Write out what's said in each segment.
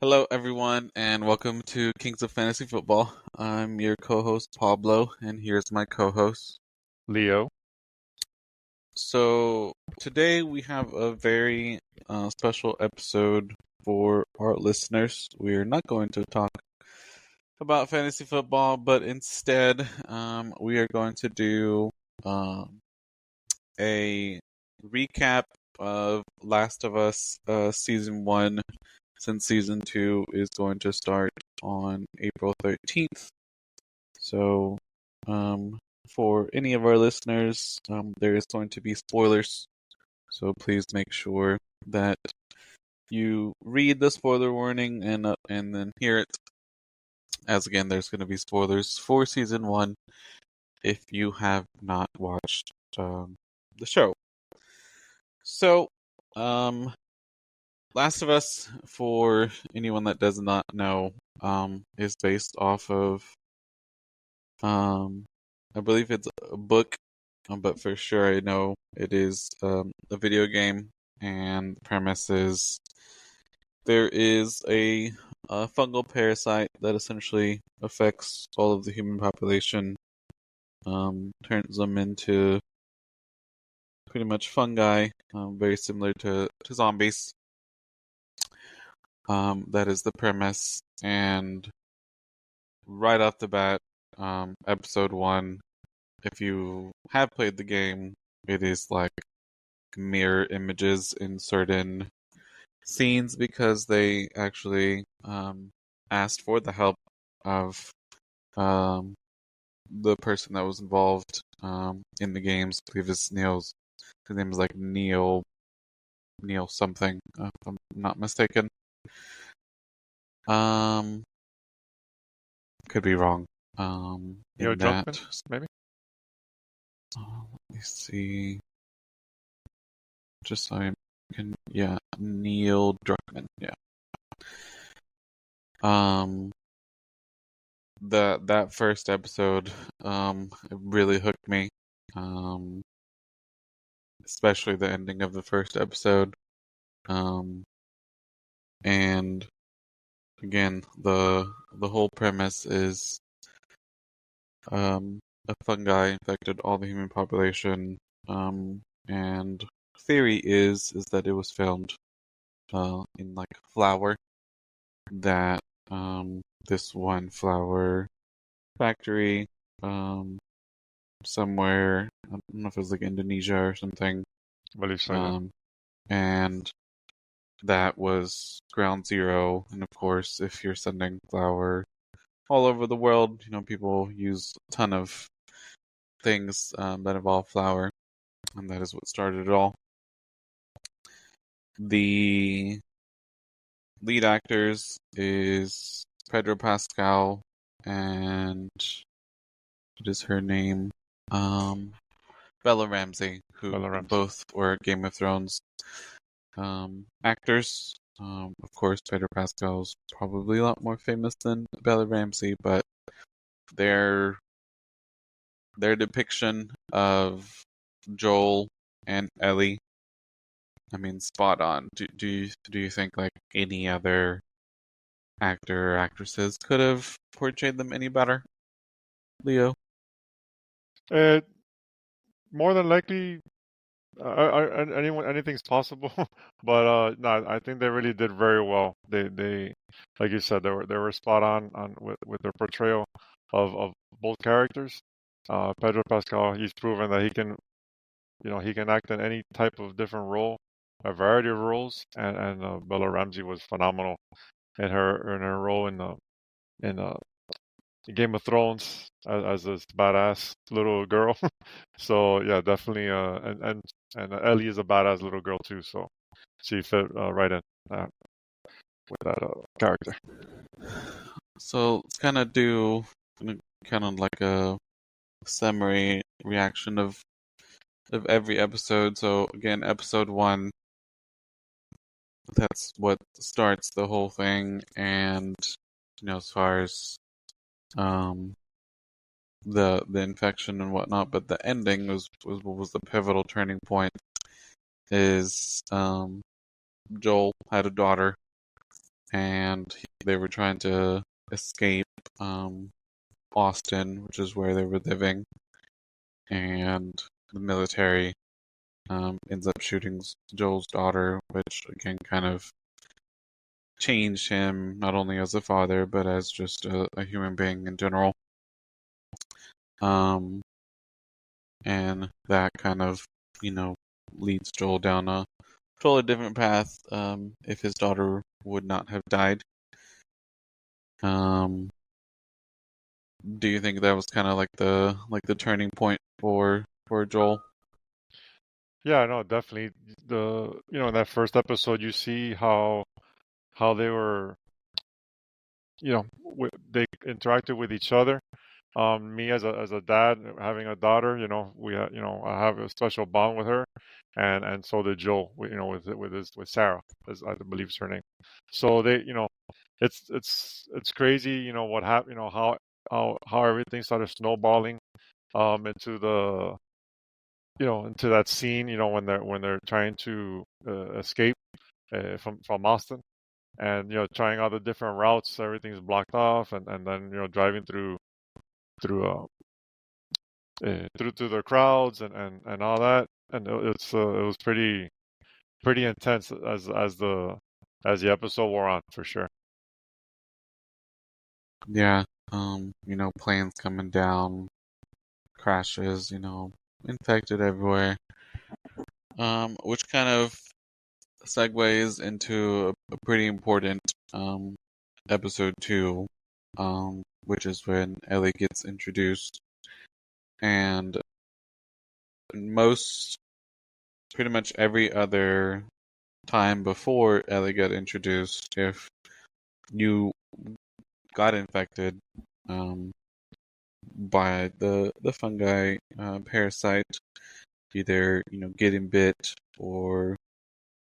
Hello, everyone, and welcome to Kings of Fantasy Football. I'm your co-host Pablo, and here's my co-host. Leo. So today we have a very special episode for our listeners. We're not going to talk about fantasy football, but instead, we are going to do um, a recap of Last of Us season one, since season two is going to start on April 13th. So, um, for any of our listeners, there is going to be spoilers. So please make sure that you read the spoiler warning and then hear it. As again, there's going to be spoilers for season one if you have not watched the show. So, um, Last of Us, for anyone that does not know, is based off of, I believe it's a book, but for sure I know it is a video game, and the premise is there is a fungal parasite that essentially affects all of the human population, turns them into pretty much fungi, very similar to zombies. That is the premise, and right off the bat, episode one, if you have played the game, it is like mirror images in certain scenes because they actually asked for the help of um, the person that was involved in the games. I believe his name is like Neil something, if I'm not mistaken. Um, could be wrong. Neil In that, Druckmann, maybe? let me see. Just so I can, yeah, Neil Druckmann, yeah. Um, that first episode, it really hooked me. Um, Especially the ending of the first episode. Um, and again, the whole premise is a fungi infected all the human population. And theory is that it was found in like flour, that this one flour factory somewhere, I don't know if it was like Indonesia or something, I believe so, yeah. um, and that was ground zero. And of course, if you're sending flour all over the world, people use a ton of things that involve flour, and that is what started it all. The lead actors is Pedro Pascal and what is her name? Bella Ramsey, who Bella Ramsey. both were Game of Thrones actors. Of course, Pedro Pascal is probably a lot more famous than Bella Ramsey, but their their depiction of Joel and Ellie, I mean, spot on. Do you think like any other actor or actresses could have portrayed them any better, Leo? Uh, More than likely, anything's possible. But no, I think they really did very well. They, like you said, they were spot on with their portrayal of both characters. Pedro Pascal, he's proven that he can act in any type of different role, a variety of roles, and Bella Ramsey was phenomenal in her role in Game of Thrones as this badass little girl. So yeah, definitely. And Ellie is a badass little girl too. So she fit right in uh, with that character. So let's kind of like a summary reaction of every episode. So again, episode one, that's what starts the whole thing, and as far as um the infection and whatnot, but the ending was the pivotal turning point. Is Joel had a daughter, and they were trying to escape Austin, which is where they were living, and the military ends up shooting Joel's daughter, which again kind of changed him not only as a father but as just a human being in general. Um, and that kind of, leads Joel down a totally different path. If his daughter would not have died. Um, do you think that was kind of like the turning point for Joel? Yeah, no, definitely. In that first episode, you see how they were, they interacted with each other. Me as a dad having a daughter, I have a special bond with her, and so did Joel, with Sarah, as I believe is her name. So it's crazy, what happened, how everything started snowballing, into into that scene, when they're trying to escape from Austin, and trying all the different routes, everything's blocked off, and then driving through through the crowds and all that, and it was pretty intense as the episode wore on, for sure. Yeah. Planes coming down, crashes, infected everywhere. Which kind of segues into a pretty important episode 2, which is when Ellie gets introduced, and pretty much every other time before Ellie got introduced, if you got infected um, by the fungi parasite, either getting bit or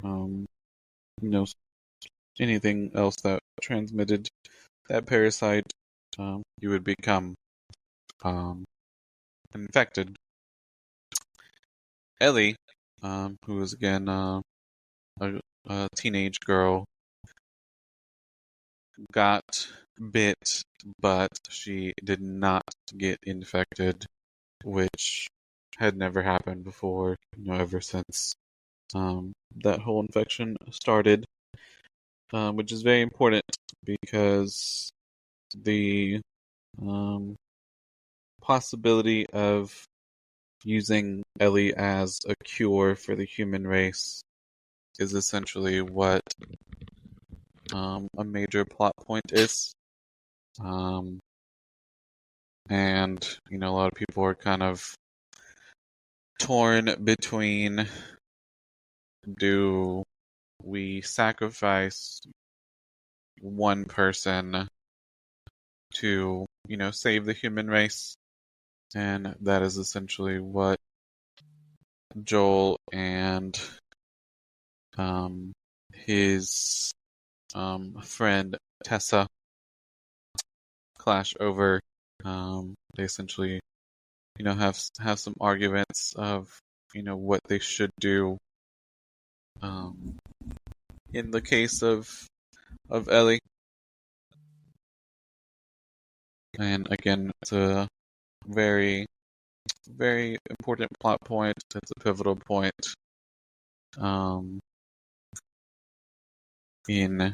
um, you know anything else that transmitted that parasite, you would become um, infected. Ellie, who is again a teenage girl, got bit, but she did not get infected, which had never happened before, ever since that whole infection started, which is very important because the um, possibility of using Ellie as a cure for the human race is essentially what a major plot point is. Um, and, a lot of people are kind of torn between, do we sacrifice one person to, save the human race? And that is essentially what Joel and his friend Tessa clash over. They essentially, have some arguments of, what they should do. In the case of Ellie, and again, it's a very, very important plot point. It's a pivotal point. Um, in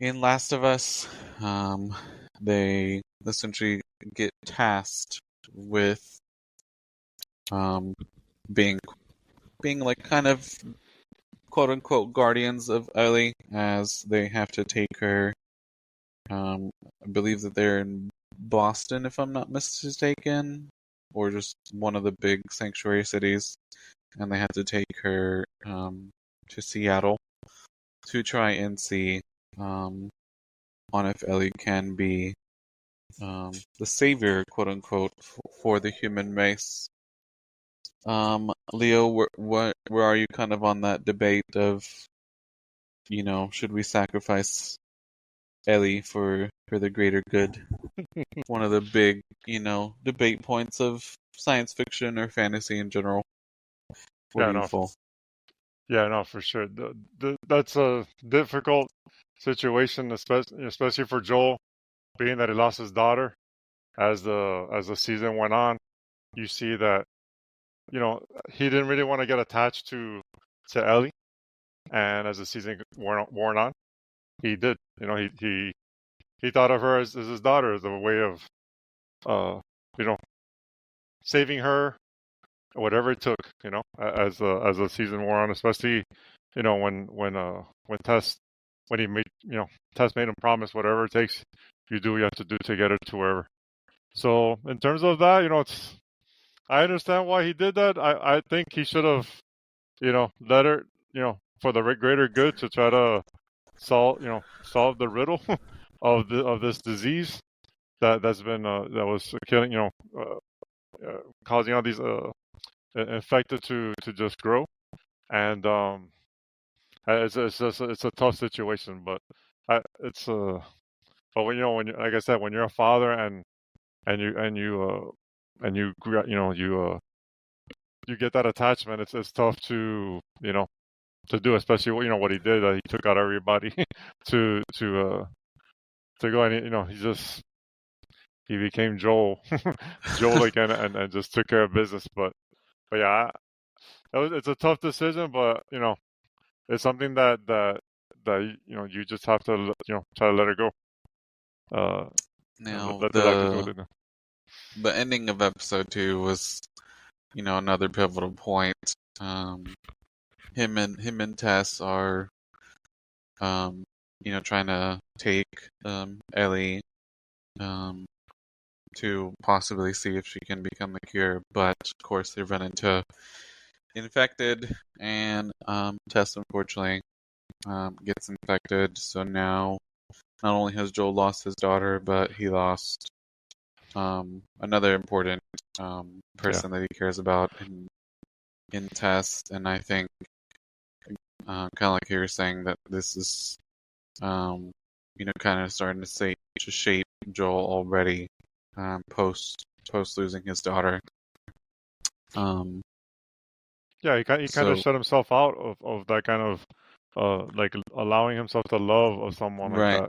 Last of Us, they essentially get tasked with um, being like kind of quote unquote guardians of Ellie, as they have to take her. I believe that they're in Boston, if I'm not mistaken, or just one of the big sanctuary cities, and they have to take her to Seattle to try and see on if Ellie can be the savior, quote unquote, for the human race. Leo, where are you kind of on that debate of, should we sacrifice Ellie for the greater good? One of the big, debate points of science fiction or fantasy in general. Where Yeah, do you no, fall? yeah, no, for sure. That's a difficult. situation, especially for Joel, being that he lost his daughter as the season went on. You see that he didn't really want to get attached to Ellie, and as the season worn on, he did. He thought of her as his daughter, as a way of uh you know saving her, whatever it took. As the season wore on, especially when he made Tess made him promise whatever it takes, you do what you have to do to get her to wherever. So in terms of that, I understand why he did that. I think he should have let her, for the greater good, to try to solve the riddle of this disease that's been that was killing, causing all these infected to just grow. And it's a tough situation, but it's but when like I said, when you're a father and you get that attachment, it's tough to do, especially what he did. He took out everybody to go, and he became Joel Joel again, and just took care of business. But yeah, it's a tough decision, but it's something that you just have to try to let it go. Now Let the doctor do it. the ending of episode 2 was, another pivotal point. Him and Tess are, trying to take Ellie to possibly see if she can become the cure, but of course they run into infected, and Tess unfortunately gets infected. So now not only has Joel lost his daughter, but he lost another important person that he cares about in Tess. And I think kind of like you were saying, that this is kind of starting to shape Joel already, post losing his daughter. Yeah, he kind of shut himself out of that kind of like allowing himself the love of someone like right.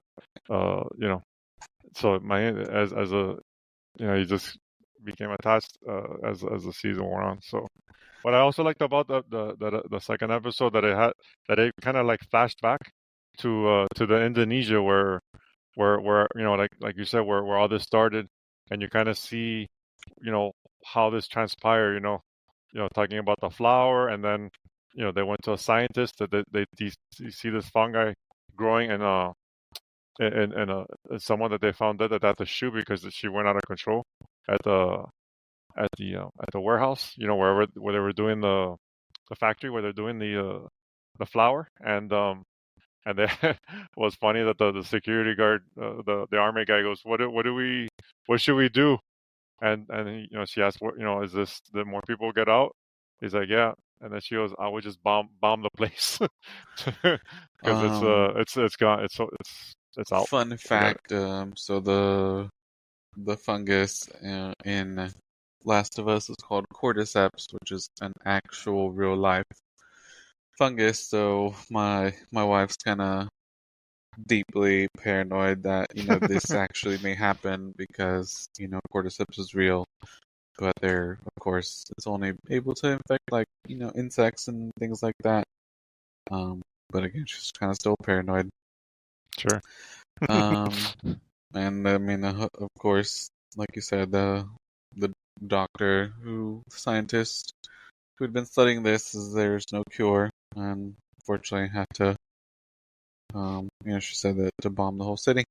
that. So as a he just became attached as the season wore on. So what I also liked about the second episode, that it kind of like flashed back to the Indonesia where like you said, where all this started, and you kind of see how this transpired, talking about the flower, and then they went to a scientist that they see this fungi growing in someone that they found dead, that had to shoot because she went out of control at the warehouse, where they were doing the factory where they're doing the flour. And then it was funny that the security guard, the army guy, goes, what should we do? And he, she asked, what, is this that more people get out? He's like, yeah. And then she goes, I would just bomb the place because it's gone. It's out. Fun fact: so the fungus in Last of Us is called cordyceps, which is an actual real life fungus. So my wife's kind of deeply paranoid that this actually may happen, because cordyceps is real, but of course it's only able to infect like insects and things like that. But again, she's kind of still paranoid. Sure. And I mean, of course, like you said, the doctor, the scientist who had been studying this, is there's no cure, and unfortunately had to, she said that to bomb the whole city.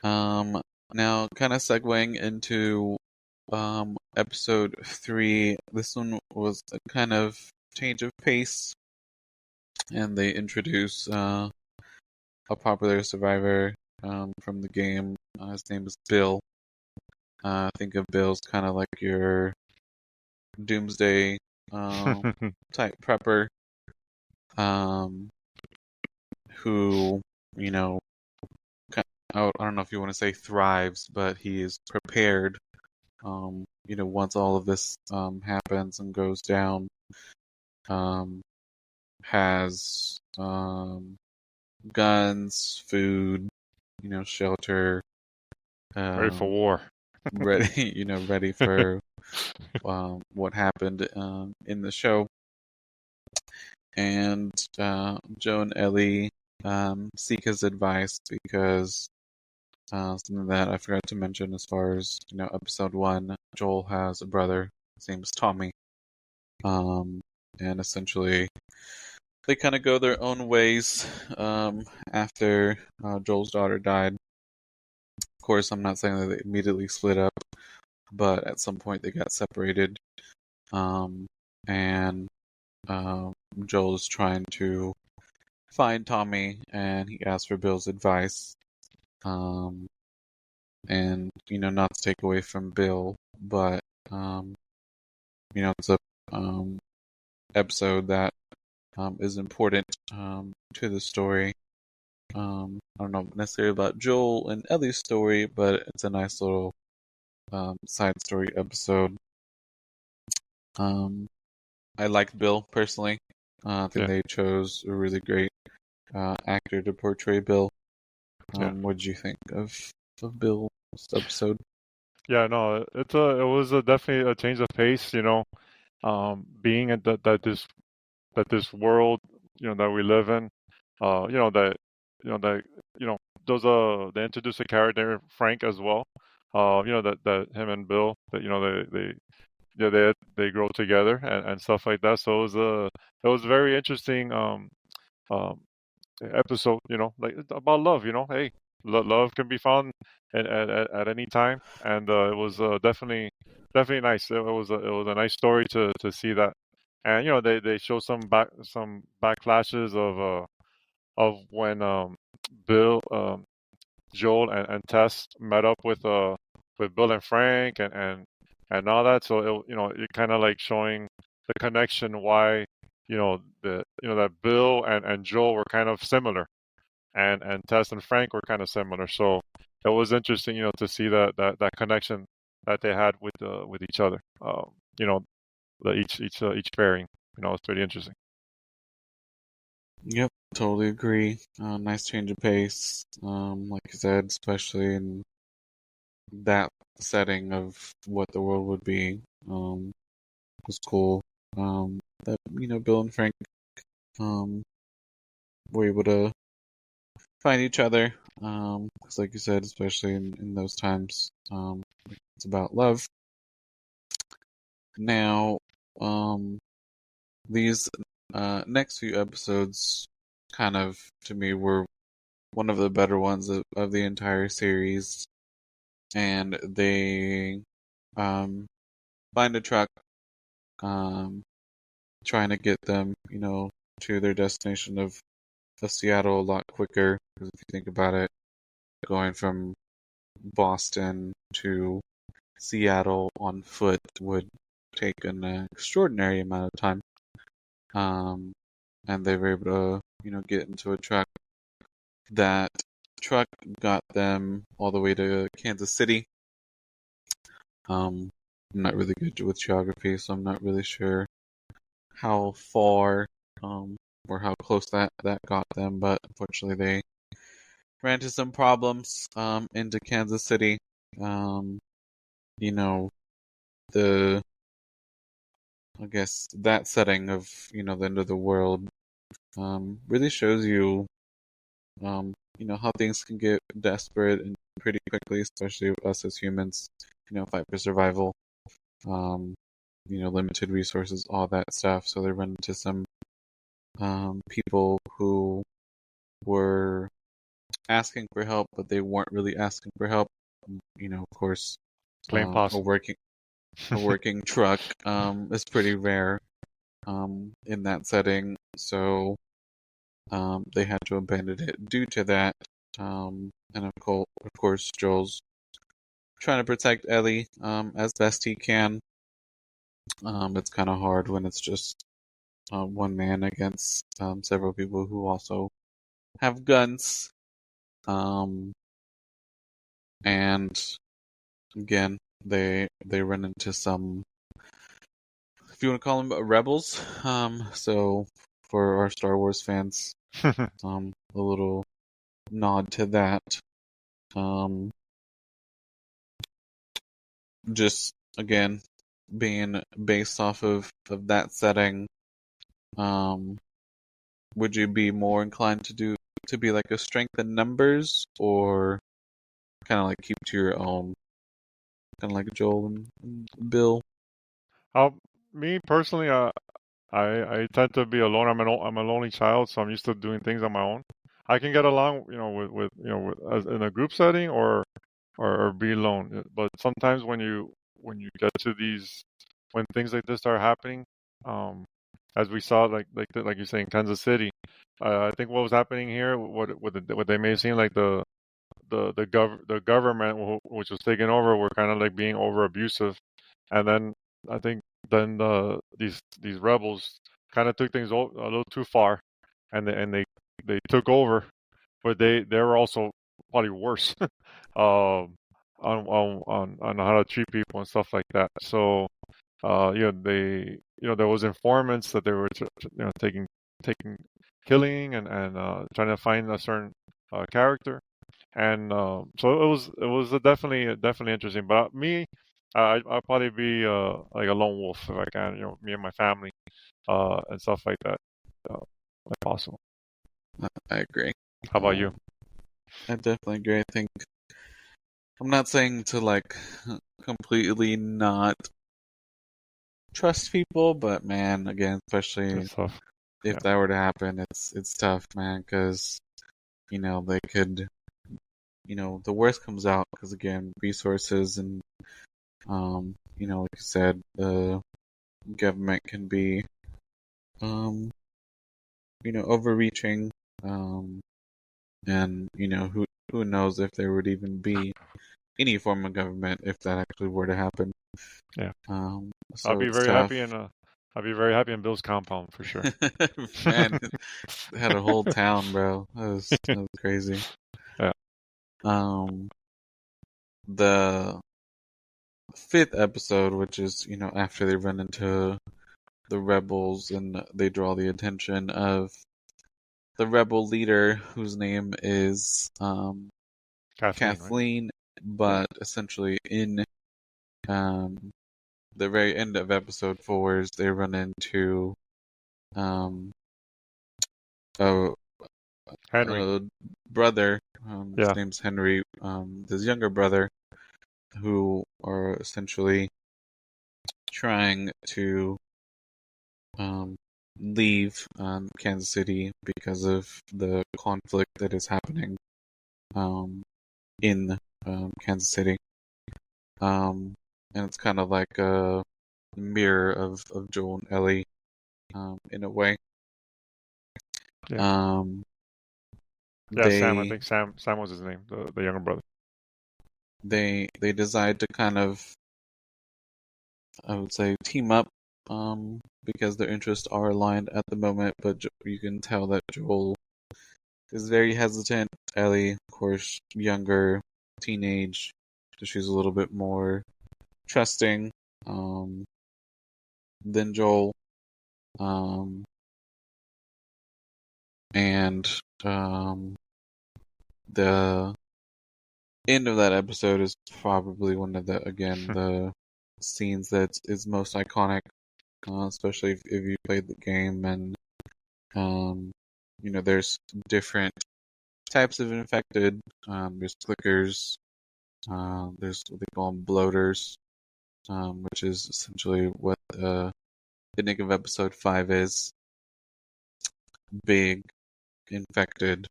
Now, kind of segueing into episode 3, this one was a kind of change of pace, and they introduce a popular survivor from the game. His name is Bill. Think of Bill as kind of like your doomsday type prepper, who, I don't know if you want to say thrives, but he is prepared. Once all of this happens and goes down, has guns, food, shelter, Ready for um, war. ready, ready for what happened in the show. And Joe and Ellie seek his advice because something that I forgot to mention as far as episode 1, Joel has a brother. His name is Tommy, and essentially they kind of go their own ways after Joel's daughter died. Of course, I'm not saying that they immediately split up, but at some point they got separated. And Joel is trying to find Tommy, and he asks for Bill's advice. And not to take away from Bill, but it's a episode that is important to the story. I don't know necessarily about Joel and Ellie's story, but it's a nice little side story episode. I liked Bill personally. I think they chose a really great actor to portray Bill. What did you think of Bill's episode? Yeah, no, it was definitely a change of pace, being at this world, that we live in, that those they introduced a character Frank as well, that him and Bill, that they grow together and stuff like that. So it was very interesting um episode, like about love, hey, love can be found at any time, and it was definitely nice. It was a nice story to see that, and they show some backflashes of when Bill, Joel, and Tess met up with Bill and Frank and all that. So it kind of like showing the connection why that Bill and Joel were kind of similar, and Tess and Frank were kind of similar. So it was interesting, to see that connection that they had with each other. Each pairing. It's pretty interesting. Yep, totally agree. Nice change of pace. Like you said, especially in that setting of what the world would be. Was cool. That Bill and Frank were able to find each other. Because like you said, especially in those times, it's about love. Now, these next few episodes kind of, to me, were one of the better ones of the entire series. And they find a truck, trying to get them, to their destination of Seattle a lot quicker. Because if you think about it, going from Boston to Seattle on foot would take an extraordinary amount of time. And they were able to, get into a truck. That truck got them all the way to Kansas City. I'm not really good with geography, so I'm not really sure how far or how close that got them, but unfortunately they ran into some problems into Kansas City. The I guess that setting of the end of the world really shows you how things can get desperate and pretty quickly, especially us as humans, fight for survival. Limited resources, all that stuff. So they run into some people who were asking for help, but they weren't really asking for help. Of course, Plain a possible. working truck is pretty rare in that setting. So they had to abandon it due to that. And of course, Joel's trying to protect Ellie as best he can. It's kind of hard when it's just one man against several people who also have guns. And again, they run into some, if you want to call them rebels. So for our Star Wars fans, a little nod to that. Um, just again being based off of that setting. Um, would you be more inclined to be like a strength in numbers, or kind of like keep to your own, kind of like Joel and Bill? Uh, Me personally, I tend to be alone. I'm a lonely child, so I'm used to doing things on my own. I can get along, with as in a group setting or be alone. But sometimes when you get to these when things like this start happening, um, as we saw like you say in Kansas City, I think what was happening here, what they may seem like the government which was taking over were kind of like being over abusive, and then I think then these rebels kind of took things a little too far, and they took over, but they were also probably worse on how to treat people and stuff like that. So there was informants that they were taking killing and trying to find a certain character, and so it was definitely interesting. But me, I'd probably be like a lone wolf if I can, me and my family, and stuff like that, if possible. I agree. How about you? I definitely agree. I think I'm not saying to like completely not trust people, but man, again, especially It's tough. if Yeah. that were to happen, it's tough, man, because they could, the worst comes out because again, resources and like you said, the government can be overreaching, um, and who knows if there would even be any form of government if that actually were to happen. Yeah. I'll So be it's very happy tough. in I'll be very happy in Bill's compound for sure. Man, they had a whole town, bro. That was crazy. Yeah. Um, the fifth episode, which is after they run into the rebels and they draw the attention of the rebel leader, whose name is Kathleen, right? Kathleen, Yeah. but essentially in um the very end of episode 4 is they run into um a, Henry. a brother, his Yeah. name's Henry, his younger brother, who are essentially trying to um, leave Kansas City because of the conflict that is happening um, in Kansas City. And it's kind of like a mirror of Joel and Ellie in a way. Yeah. Um, Yeah. Sam. I they think Sam was his name, the younger brother. they decide to kind of, I would say, team up because their interests are aligned at the moment, but you can tell that Joel is very hesitant. Ellie, of course, younger, teenage, so she's a little bit more trusting um, than Joel. Um, and the end of that episode is probably one of the scenes that is most iconic, especially if you played the game. And there's different types of infected. There's clickers. There's what they call them bloaters, which is essentially what the ending of episode 5 is. Big infected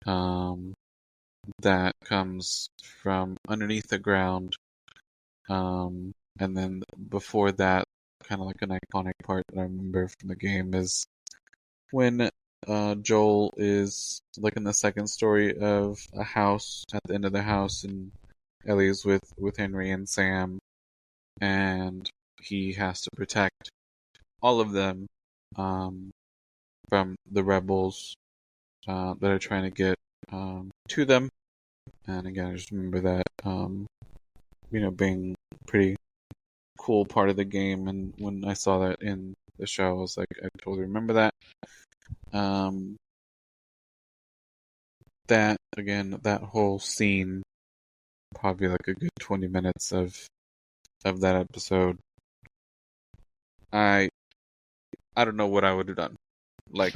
um, that comes from underneath the ground. And then before that, kind of like an iconic part that I remember from the game is when Joel is like in the second story of a house at the end of the house, and Ellie's with Henry and Sam, and he has to protect all of them um, from the rebels that are trying to get to them. And again, I just remember that being pretty cool part of the game. And when I saw that in the show, I was like, I totally remember that. Um, that again, that whole scene, probably like a good 20 minutes of that episode. I don't know what I would have done. Like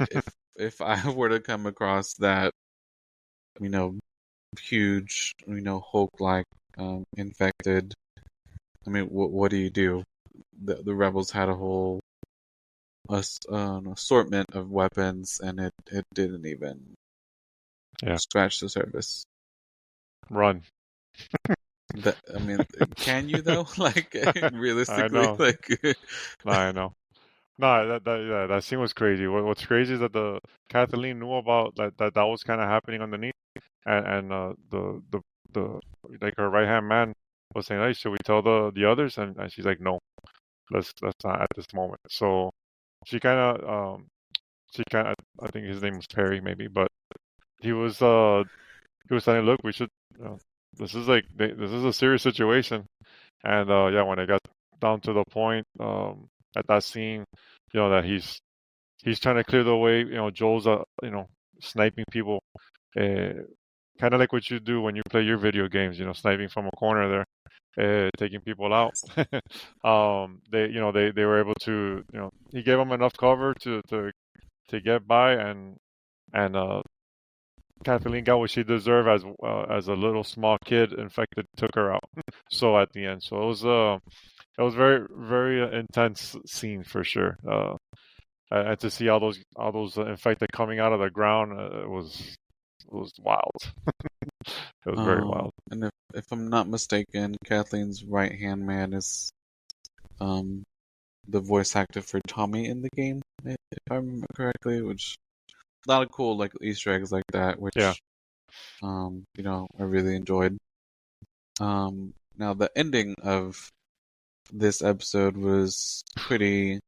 if I were to come across that, you know, huge, Hulk like infected. I mean, what do you do? The rebels had a whole an assortment of weapons, and it didn't even scratch the surface. Run. That, I mean, can you though? Like I realistically, know. like I know. No, that scene was crazy. What's crazy is that the Kathleen knew about that was kind of happening underneath, and the like her right hand man was saying, "Hey, should we tell the others?" And she's like, "No, let's not at this moment." So she kind of I think his name was Perry maybe, but he was saying, "Look, we should. This is this is a serious situation." And yeah, when it got down to the point at that scene, that he's trying to clear the way. Joel's sniping people, kind of like what you do when you play your video games. Sniping from a corner there, taking people out. They were able to. He gave them enough cover to get by, and Kathleen got what she deserved as a little small kid. In fact, it took her out. So at the end, so it was very very intense scene for sure. And to see all those infected coming out of the ground, it was wild. It was very wild. And if I'm not mistaken, Kathleen's right hand man is the voice actor for Tommy in the game, if I remember correctly, which a lot of cool like Easter eggs like that, which I really enjoyed. Now the ending of this episode was pretty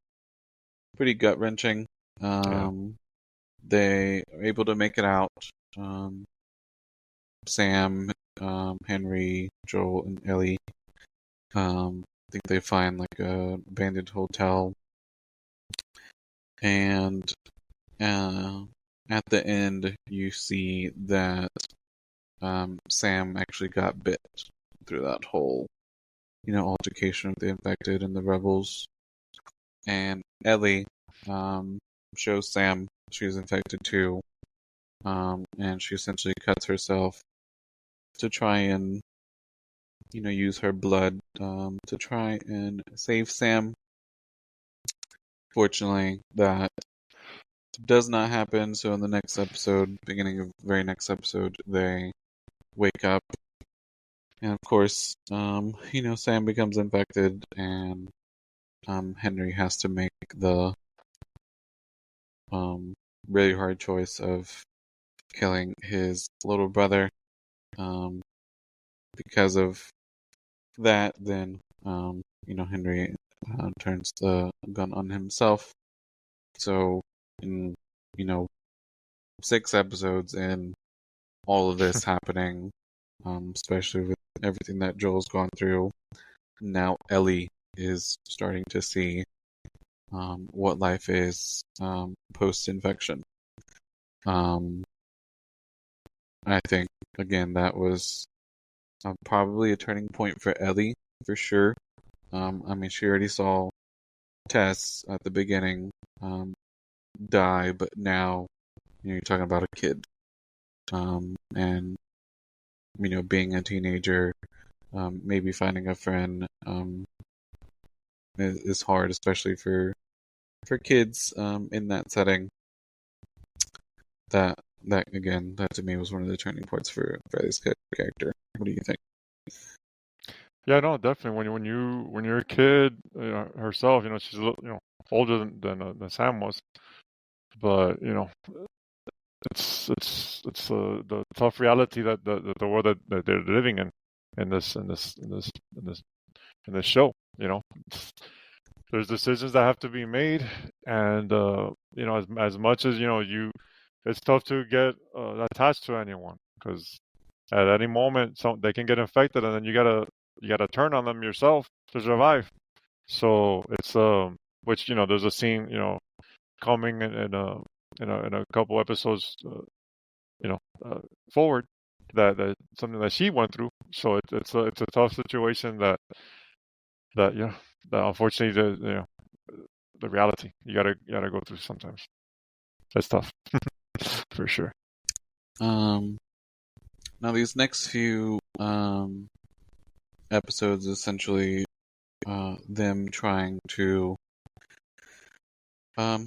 gut wrenching. They are able to make it out. Sam, Henry, Joel, and Ellie. I think they find like a abandoned hotel, and at the end you see that Sam actually got bit through that whole altercation with the infected and the rebels, and Ellie shows Sam she was infected too, and she essentially cuts herself to try and use her blood to try and save Sam. Fortunately, that does not happen. So in the next episode, beginning of the very next episode, they wake up, and of course, Sam becomes infected, and Henry has to make the really hard choice of killing his little brother. Because of that, then Henry turns the gun on himself. So in 6 episodes in, all of this happening, especially with everything that Joel's gone through, now Ellie is starting to see what life is post-infection. I think again that was probably a turning point for Ellie for sure. I mean, she already saw Tess at the beginning die, but now you're talking about a kid, and being a teenager, maybe finding a friend is hard, especially for kids in that setting. That again, that to me was one of the turning points for this character. What do you think? Yeah, no, definitely. When you're a kid herself, she's a little, older than Sam was, but it's the tough reality that the world that they're living in this show. There's decisions that have to be made, and as much as it's tough to get attached to anyone because at any moment they can get infected, and then you gotta turn on them yourself to survive. So it's which there's a scene coming in a couple episodes forward that something that she went through. So it's a tough situation that that unfortunately the reality you gotta go through sometimes. That's tough for sure. Now these next few episodes essentially them trying to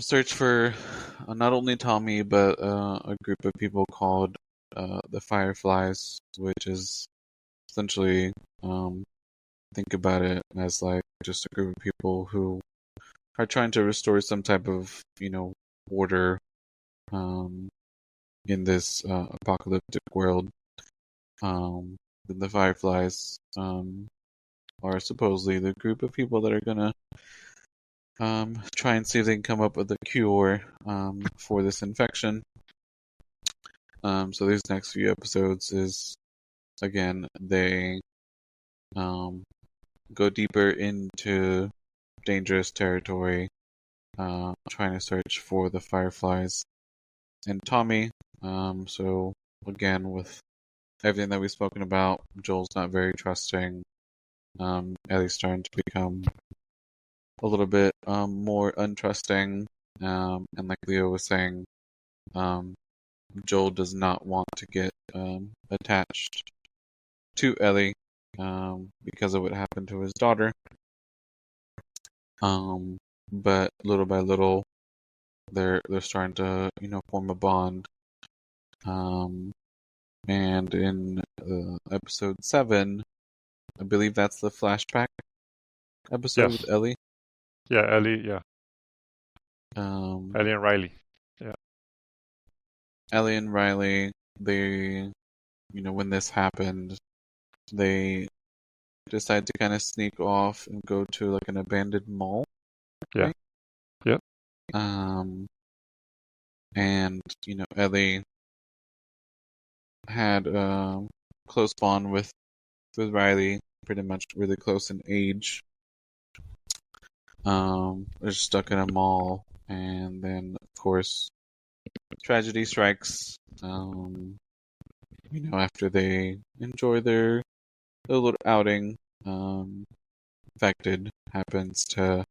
search for not only Tommy but a group of people called the Fireflies, which is essentially think about it as like just a group of people who are trying to restore some type of order in this apocalyptic world. The Fireflies are supposedly the group of people that are gonna try and see if they can come up with a cure for this infection. So these next few episodes is again they go deeper into dangerous territory, trying to search for the Fireflies and Tommy. So again, with everything that we've spoken about, Joel's not very trusting. Ellie's starting to become a little bit more untrusting. And like Leo was saying, Joel does not want to get attached to Ellie because of what happened to his daughter. But little by little, they're starting to form a bond. And in episode 7, I believe that's the flashback episode Yes. with Ellie. Yeah, Ellie. Yeah. Ellie and Riley. Yeah. Ellie and Riley, they, when this happened, they decide to kind of sneak off and go to like an abandoned mall. Yeah. Right? Yeah. And Ellie had a close bond with Riley, pretty much really close in age. They're stuck in a mall, and then of course tragedy strikes. After they enjoy their little outing, infected happens to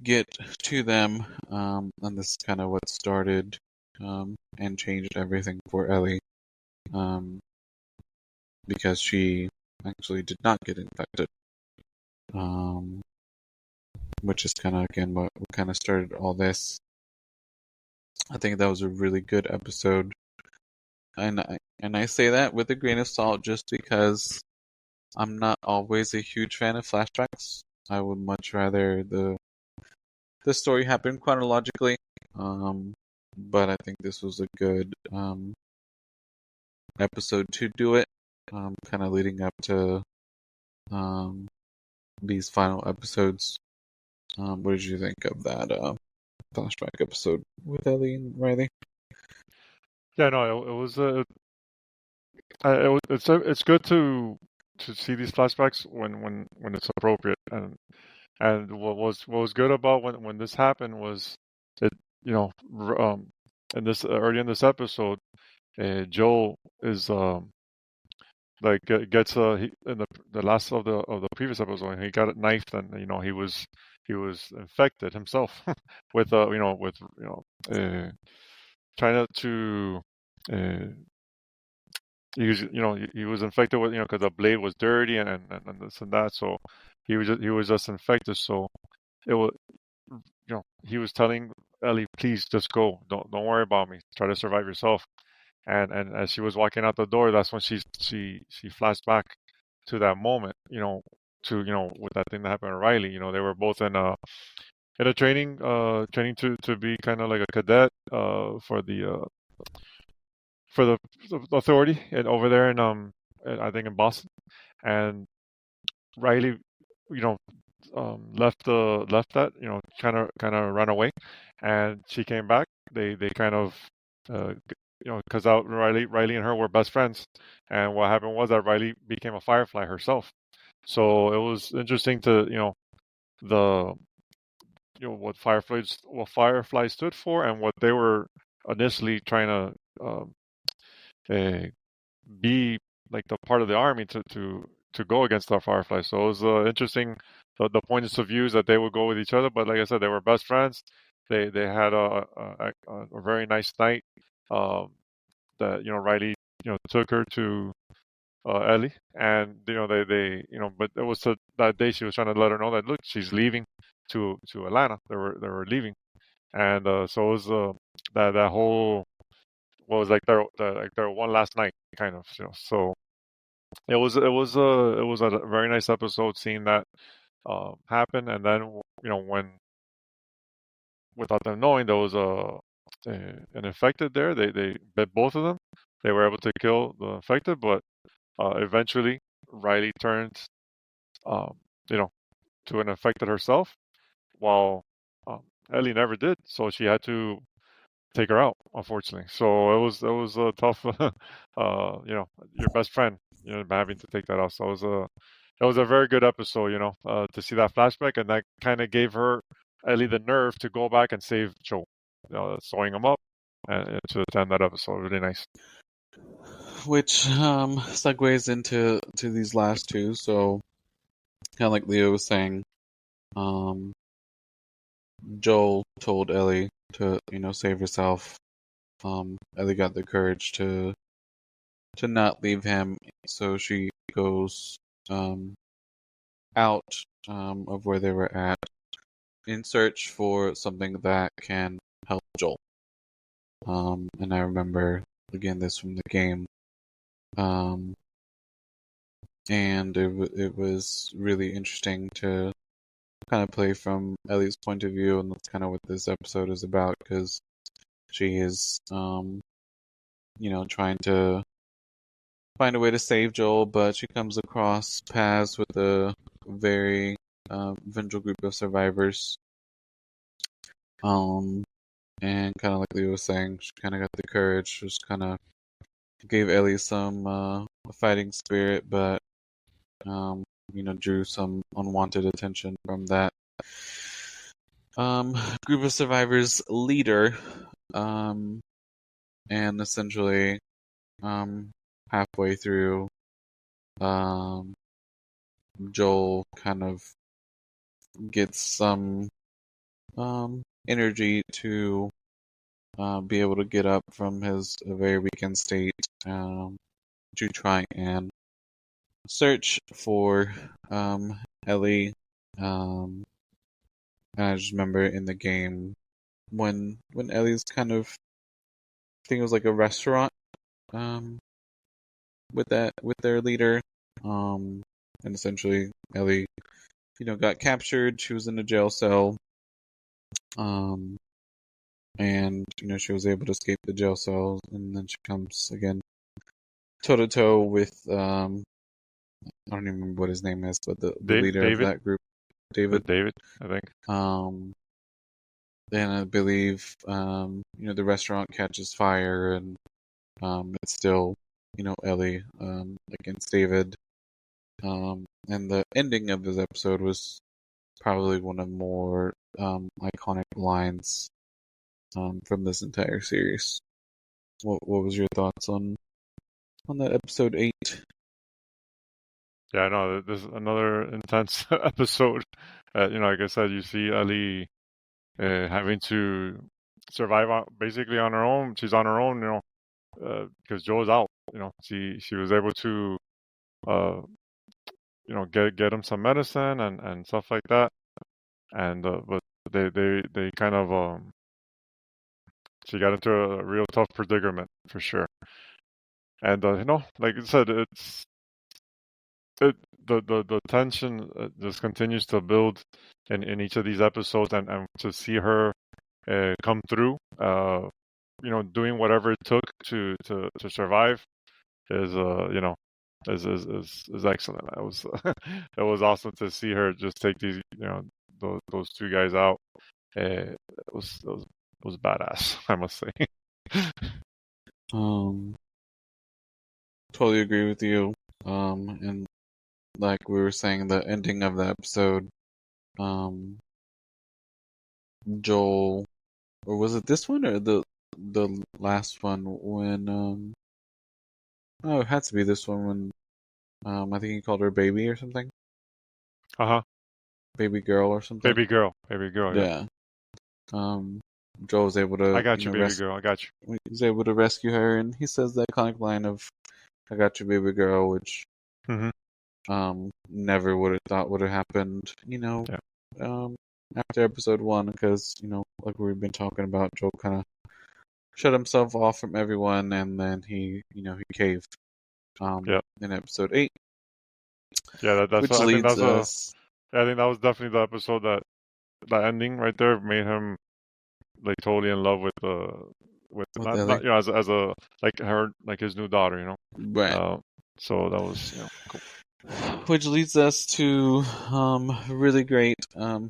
get to them, and this is kind of what started and changed everything for Ellie, because she actually did not get infected, which is kind of again what kind of started all this. I think that was a really good episode, and I say that with a grain of salt just because I'm not always a huge fan of flashbacks. I would much rather the story happen chronologically. But I think this was a good episode to do it. Kind of leading up to these final episodes. What did you think of that flashback episode with Ellie and Riley? Yeah. No, it was it's good to see these flashbacks when it's appropriate. And what was good about when this happened was it in this early in this episode, Joel is gets in the last of the previous episode he got knifed, and he was infected himself with trying to uh, he was infected with because the blade was dirty and this and that, so he was just infected. So it was he was telling Ellie, please just go, don't worry about me, try to survive yourself. And as she was walking out the door, that's when she flashed back to that moment, with that thing that happened to Riley. They were both in a training to be kind of like a cadet for the authority and over there I think in Boston. And Riley, you know, left that, kind of run away, and she came back. They kind of, because out Riley and her were best friends, and what happened was that Riley became a Firefly herself. So it was interesting to the what Firefly stood for and what they were initially trying to uh, be like the part of the army to go against the Fireflies. So it was interesting the points of views that they would go with each other. But like I said, they were best friends. They had a very nice night. Um, that Riley took her to Ellie, and but it was that day she was trying to let her know that look, she's leaving to Atlanta. They were leaving, and so it was that whole what was like their one last night kind of. So it was a very nice episode seeing that happen, and then when without them knowing there was an infected there, they bit both of them. They were able to kill the infected, but eventually Riley turned um, you know to an infected herself, while um, Ellie never did. So she had to take her out, unfortunately. So it was a tough, your best friend, having to take that out. So it was a very good episode, to see that flashback, and that kind of gave her Ellie the nerve to go back and save Joe, sewing him up, and to attend that episode. Really nice. Which segues into these last two. So kind of like Leo was saying, um, Joel told Ellie to save herself. Ellie got the courage to not leave him, so she goes out of where they were at in search for something that can help Joel. And I remember again this from the game. And it was really interesting to kind of play from Ellie's point of view, and that's kind of what this episode is about, because she is, trying to find a way to save Joel, but she comes across paths with a very vengeful group of survivors. And kind of like Leo was saying, she kind of got the courage, just kind of gave Ellie some fighting spirit, but drew some unwanted attention from that group of survivors leader, and essentially halfway through, Joel kind of gets some energy to be able to get up from his very weakened state, to try and search for Ellie. And I just remember in the game when Ellie's kind of, I think it was like a restaurant with their leader, and essentially Ellie got captured. She was in a jail cell, and she was able to escape the jail cell, and then she comes again toe to toe with I don't even remember what his name is, but the leader of David, that group, David. I think. Then I believe the restaurant catches fire, and it's still Ellie against David. And the ending of this episode was probably one of the more iconic lines from this entire series. What was your thoughts on that episode 8? Yeah, no, this is another intense episode. Like I said, you see Ellie having to survive basically on her own. She's on her own, because Joe's out. She was able to, get him some medicine and stuff like that. And but they kind of she got into a real tough predicament for sure. And like I said, the tension just continues to build in each of these episodes, and to see her come through, doing whatever it took to survive is is excellent. It was it was awesome to see her just take these those two guys out. It was badass, I must say. Totally agree with you. And like we were saying, the ending of the episode, Joel, or was it this one or the the last one when oh, it had to be this one when I think he called her baby or something, Uh-huh. baby girl or something. Baby girl. Baby girl, yeah. Yeah. Um, Joel was able I to got you, baby girl. I got you. he was able to rescue her, and he says the iconic line of "I got your baby girl," which Mm-hmm. never would have thought would have happened. Yeah. After episode 1, because like we've been talking about, Joel kind of shut himself off from everyone, and then he caved. Yeah. In episode 8, Yeah, that's which what I think leads that's a us. I think that was definitely the episode that ending right there made him like totally in love with With not Ellie, as a like her like his new daughter, you know. right? So that was cool. Which leads us to a really great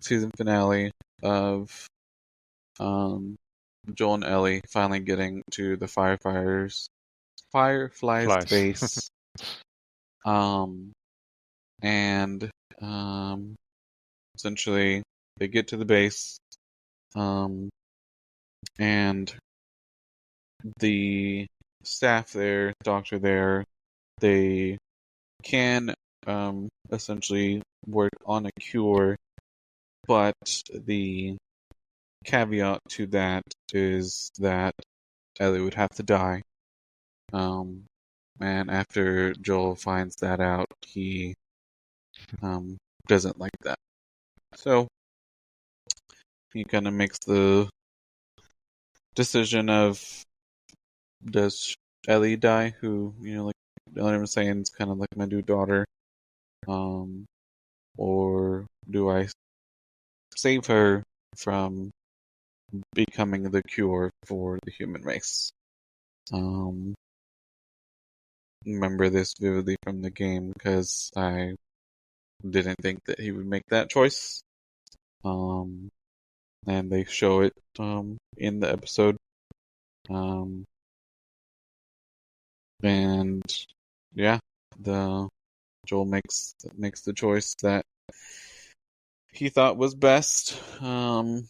season finale of Joel and Ellie finally getting to the Firefly's Flies. base, and um, essentially they get to the base, and the staff there, doctor there, they can essentially work on a cure, but the caveat to that is that Ellie would have to die. And after Joel finds that out, he doesn't like that. So he kind of makes the decision of, does Ellie die, who, like Ellen was saying, is kind of like my new daughter, or do I save her from becoming the cure for the human race? Remember this vividly from the game because I didn't think that he would make that choice. And they show it in the episode. And yeah, the Joel makes the choice that he thought was best. And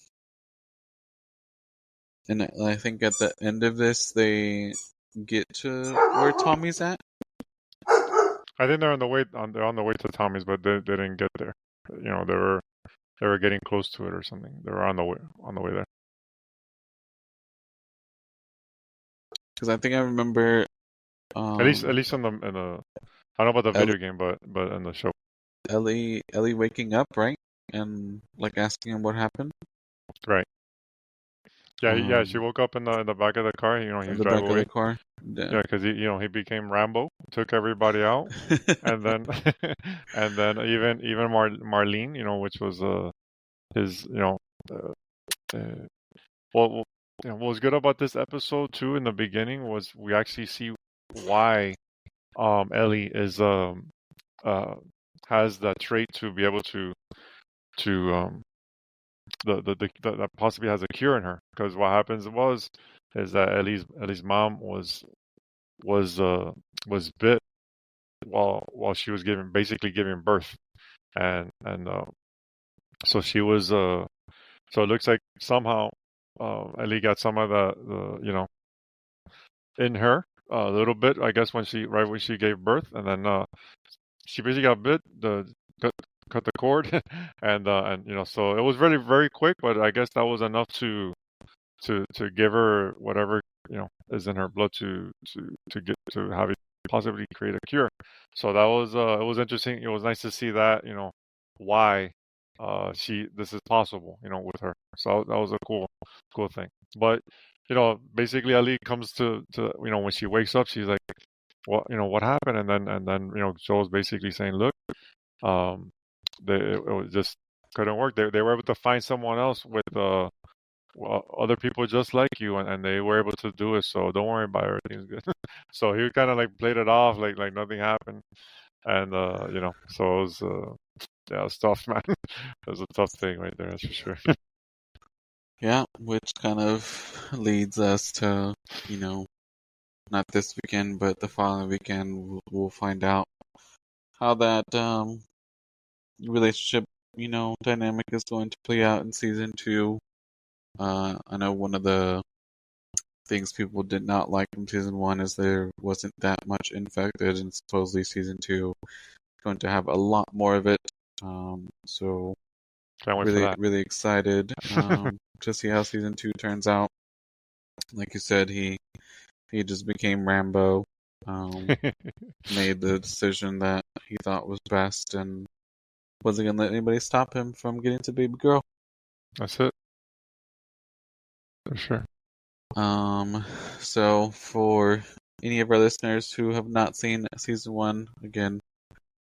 I think at the end of this, they get to where Tommy's at. I think they're on the way to Tommy's, but they didn't get there. You know, they were getting close to it or something. They were on the way there. Because I think I remember. At least in the I don't know about the Ellie, video game, but in the show. Ellie waking up, right? And like asking him what happened. Right. Yeah, yeah. She Um, woke up in the back of the car. You know, he in was the driving back of away. the car. Yeah. Yeah, because he became Rambo, took everybody out, and then and then even Marlene, you know, which was his uh, uh, well, what was good about this episode too in the beginning was we actually see why Ellie is uh has that trait to be able to that possibly has a cure in her, because what happens is that Ellie's mom was uh was bit while she was basically giving birth, and so she was so it looks like somehow Ellie got some of the in her a little bit, I guess, right when she gave birth, and then she basically got bit, cut, cut the cord, and so it was really very quick, but I guess that was enough to give her whatever is in her blood to get to have it possibly create a cure. So that was it was interesting. It was nice to see that why this is possible with her. So that was a cool thing. But basically Ali comes to when she wakes up, she's like, what happened? And then Joel's basically saying, look, um it was just couldn't work. They were able to find someone else with other people just like you, and they were able to do it. So don't worry about it. Everything's good. So he kind of like played it off like nothing happened, and so it was yeah, it was tough, man. It was a tough thing right there, that's for sure. Yeah, which kind of leads us to, not this weekend, but the following weekend, we'll find out how that relationship, dynamic is going to play out in season 2. I know one of the things people did not like from season 1 is there wasn't that much infected, and supposedly season 2 is going to have a lot more of it. So Can't wait for really, that. really excited to see how season 2 turns out. Like you said, he just became Rambo. Made the decision that he thought was best, and wasn't gonna let anybody stop him from getting to baby girl. That's it. For sure. So for any of our listeners who have not seen season 1, again,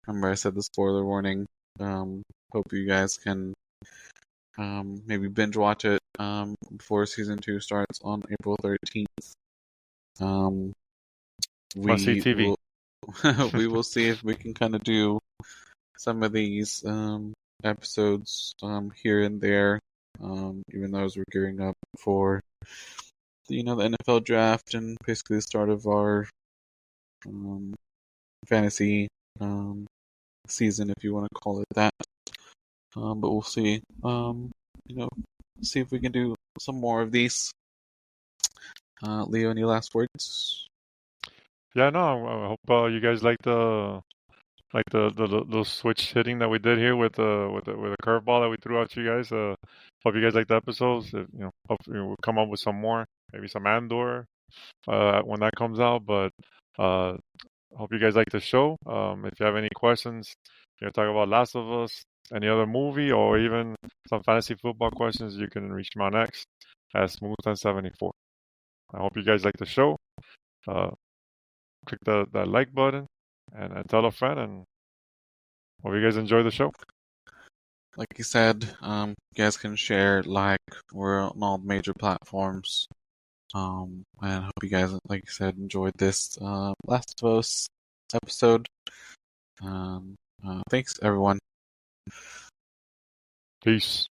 remember I said the spoiler warning. Hope you guys can maybe binge watch it before season 2 starts on April 13th. Must see We TV. will we will see if we can kind of do some of these episodes here and there, even though as we're gearing up for the NFL draft and basically the start of our fantasy season, if you want to call it that. But we'll see. See if we can do some more of these. Leo, any last words? Yeah, no, I hope you guys like the switch hitting that we did here with the curveball that we threw out to you guys. Hope you guys like the episodes. Hope we'll come up with some more, maybe some Andor when that comes out. But hope you guys like the show. If you have any questions, talk about Last of Us, any other movie, or even some fantasy football questions, you can reach me on X at Smooth1074. I hope you guys like the show. Click that like button and tell a friend, and hope you guys enjoy the show. Like you said, you guys can share, like, we're on all major platforms. And I hope you guys, like you said, enjoyed this Last of Us episode. Thanks, everyone. Peace.